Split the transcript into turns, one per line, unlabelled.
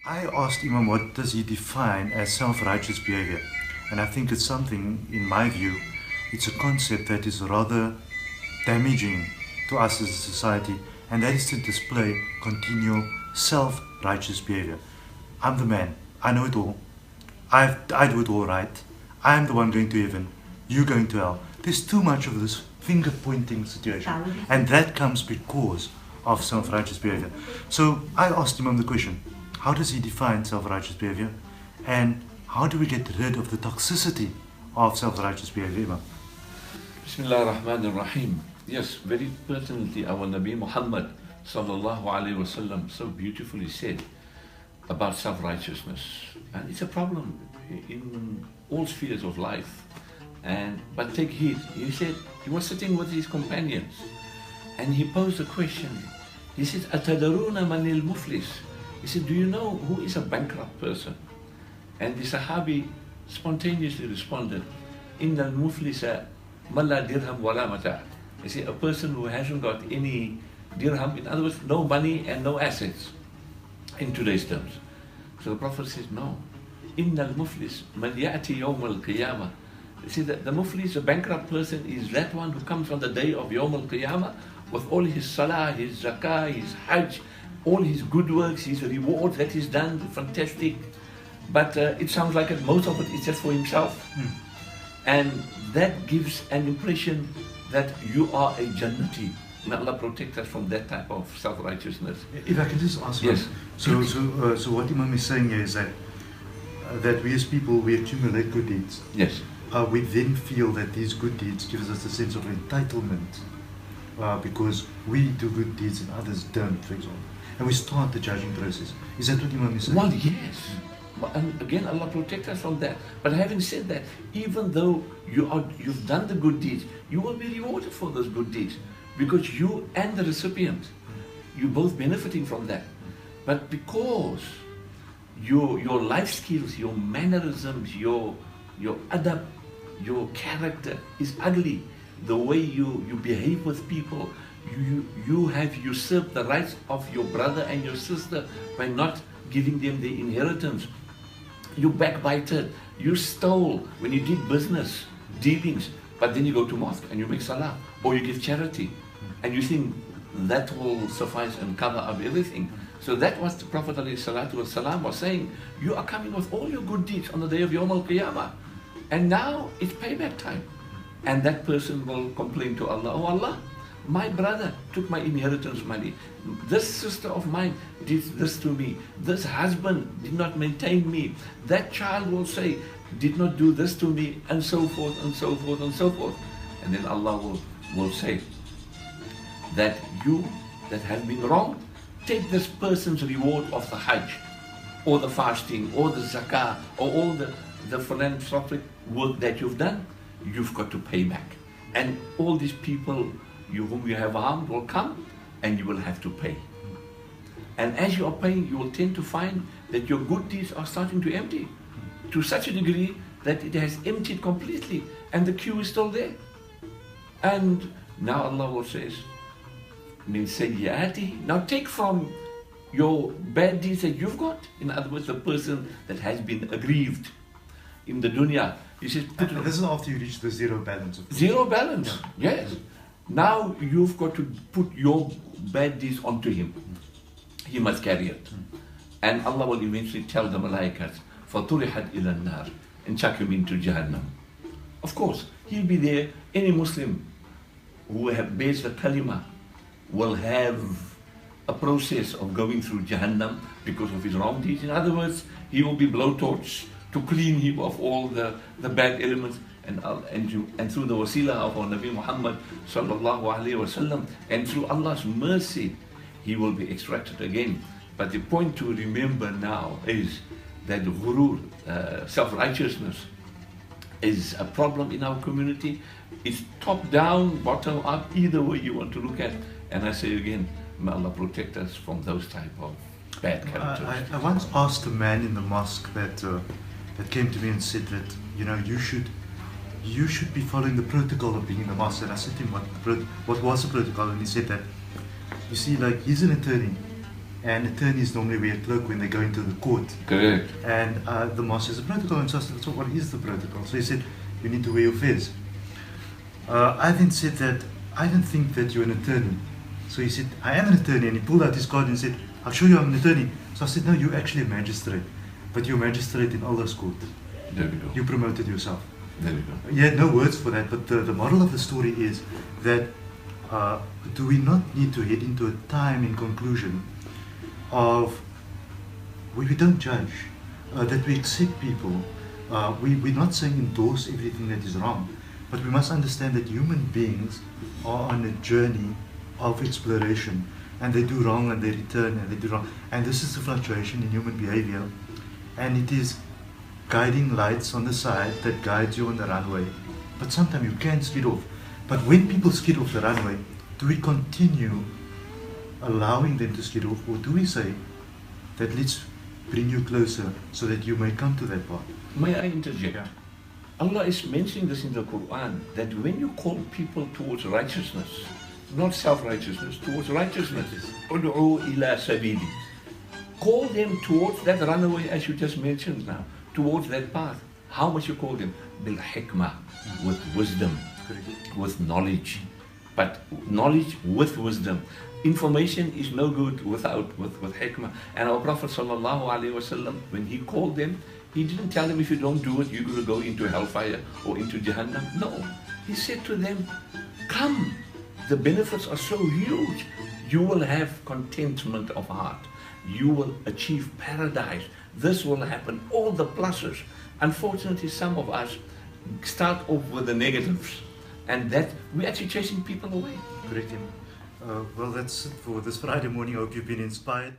I asked Imam what does he define as self-righteous behavior, and I think it's something, in my view, it's a concept that is rather damaging to us as a society, and that is to display continual self-righteous behavior. I'm the man, I know it all, I do it all right, I'm the one going to heaven, you going to hell. There's too much of this finger-pointing situation, and that comes because of self-righteous behavior. So I asked Imam the question, how does he define self-righteous behavior, and how do we get rid of the toxicity of self-righteous behavior, Imam?
Bismillah ar-Rahman ar-Rahim. Yes, very pertinently, our Nabi Muhammad sallallahu alayhi wasallam so beautifully said about self-righteousness. And it's a problem in all spheres of life. But take heed. He said, he was sitting with his companions and he posed a question. He said, Atadaruna manil muflis? He said, do you know who is a bankrupt person? And the Sahabi spontaneously responded, Inna al-muflisa malla dirham wala mata'. He said, a person who hasn't got any dirham, in other words, no money and no assets in today's terms. So the Prophet says, no. Inna al-muflis man ya'ti yawm al-qiyamah. You see, that the muflis, a bankrupt person, is that one who comes on the day of Yawm al-Qiyamah with all his salah, his zakah, his hajj, all his good works, his rewards that he's done, fantastic. But it sounds like most of it is just for himself. And that gives an impression that you are a Jannati. May Allah protect us from that type of self-righteousness.
If I can just ask,
yes.
So what Imam is saying here is that we as people, we accumulate good deeds.
Yes.
We then feel that these good deeds gives us a sense of entitlement because we do good deeds and others don't, for example. And we start the judging process. Is that what Imam is saying?
Well, yes. And again, Allah protect us from that. But having said that, even though you've done the good deeds, you will be rewarded for those good deeds because you and the recipient, you're both benefiting from that. But because your life skills, your mannerisms, your adab, your character is ugly, the way you behave with people, you have usurped the rights of your brother and your sister by not giving them the inheritance. You backbited, you stole when you did business dealings, but then you go to mosque and you make salah or you give charity and you think that will suffice and cover up everything. So that was the Prophet ﷺ was saying, you are coming with all your good deeds on the day of Yawm al-Qiyamah. And now it's payback time. And that person will complain to Allah, oh Allah, my brother took my inheritance money. This sister of mine did this to me. This husband did not maintain me. That child will say, did not do this to me, and so forth, and so forth, and so forth. And then Allah will say that you that have been wronged, take this person's reward of the Hajj, or the fasting, or the zakah, or all the philanthropic work that you've done, you've got to pay back. And all these people whom you have harmed will come and you will have to pay. And as you are paying, you will tend to find that your good deeds are starting to empty to such a degree that it has emptied completely and the queue is still there. And now Allah will say, min sayyiati, now take from your bad deeds that you've got. In other words, the person that has been aggrieved in the dunya. He says,
this is after you reach the zero balance.
Zero balance, yes. Now you've got to put your bad deeds onto him. He must carry it. And Allah will eventually tell the malaikas, فَطُرِحَتْ إِلَى النَّارِ, and chuck him into Jahannam. Of course, he'll be there. Any Muslim who bears the kalima will have a process of going through Jahannam because of his wrong deeds. In other words, he will be blowtorched to clean him of all the bad elements, and through the wasila of our Nabi Muhammad sallallahu alaihi wasallam, and through Allah's mercy, he will be extracted again. But the point to remember now is that ghurur, self-righteousness, is a problem in our community. It's top down, bottom up, either way you want to look at. And I say again, may Allah protect us from those type of bad characters.
I once asked a man in the mosque that came to me and said that, you should be following the protocol of being in the mosque. And I said to him, what was the protocol? And he said that, you see, like, he's an attorney, And attorneys normally wear a cloak when they go into the court.
Correct.
And the master says, the protocol. And so I said, so what is the protocol? So he said, you need to wear your fez. I then said that, I don't think that you're an attorney. So he said, I am an attorney. And he pulled out his card and said, I'll show you I'm an attorney. So I said, no, you're actually a magistrate. But you're a magistrate in Allah's court.
There we go.
You promoted yourself.
There we go.
He had no words for that, but the moral of the story is that do we not need to head into a time in conclusion of where we don't judge, that we accept people. We're not saying endorse everything that is wrong, but we must understand that human beings are on a journey of exploration, and they do wrong and they return and they do wrong. And this is the fluctuation in human behavior, and it is guiding lights on the side that guides you on the runway. But sometimes you can skid off. But when people skid off the runway, do we continue allowing them to skid off, or do we say that let's bring you closer so that you may come to that path?
May I interject?
Yeah.
Allah is mentioning this in the Quran, that when you call people towards righteousness, not self-righteousness, towards righteousness, ud'u ila sabili, call them towards that runaway, as you just mentioned now, towards that path. How must you call them? Bil hikmah, with wisdom, with knowledge. But knowledge with wisdom. Information is no good with hikmah. And our Prophet sallallahu alaihi wasallam, when he called them, he didn't tell them, if you don't do it, you're going to go into hellfire or into Jahannam. No. He said to them, come. The benefits are so huge. You will have contentment of heart. You will achieve paradise. This will happen. All the pluses. Unfortunately, some of us start off with the negatives, and that we're actually chasing people away.
Correct him. Well, that's it for this Friday morning. I hope you've been inspired.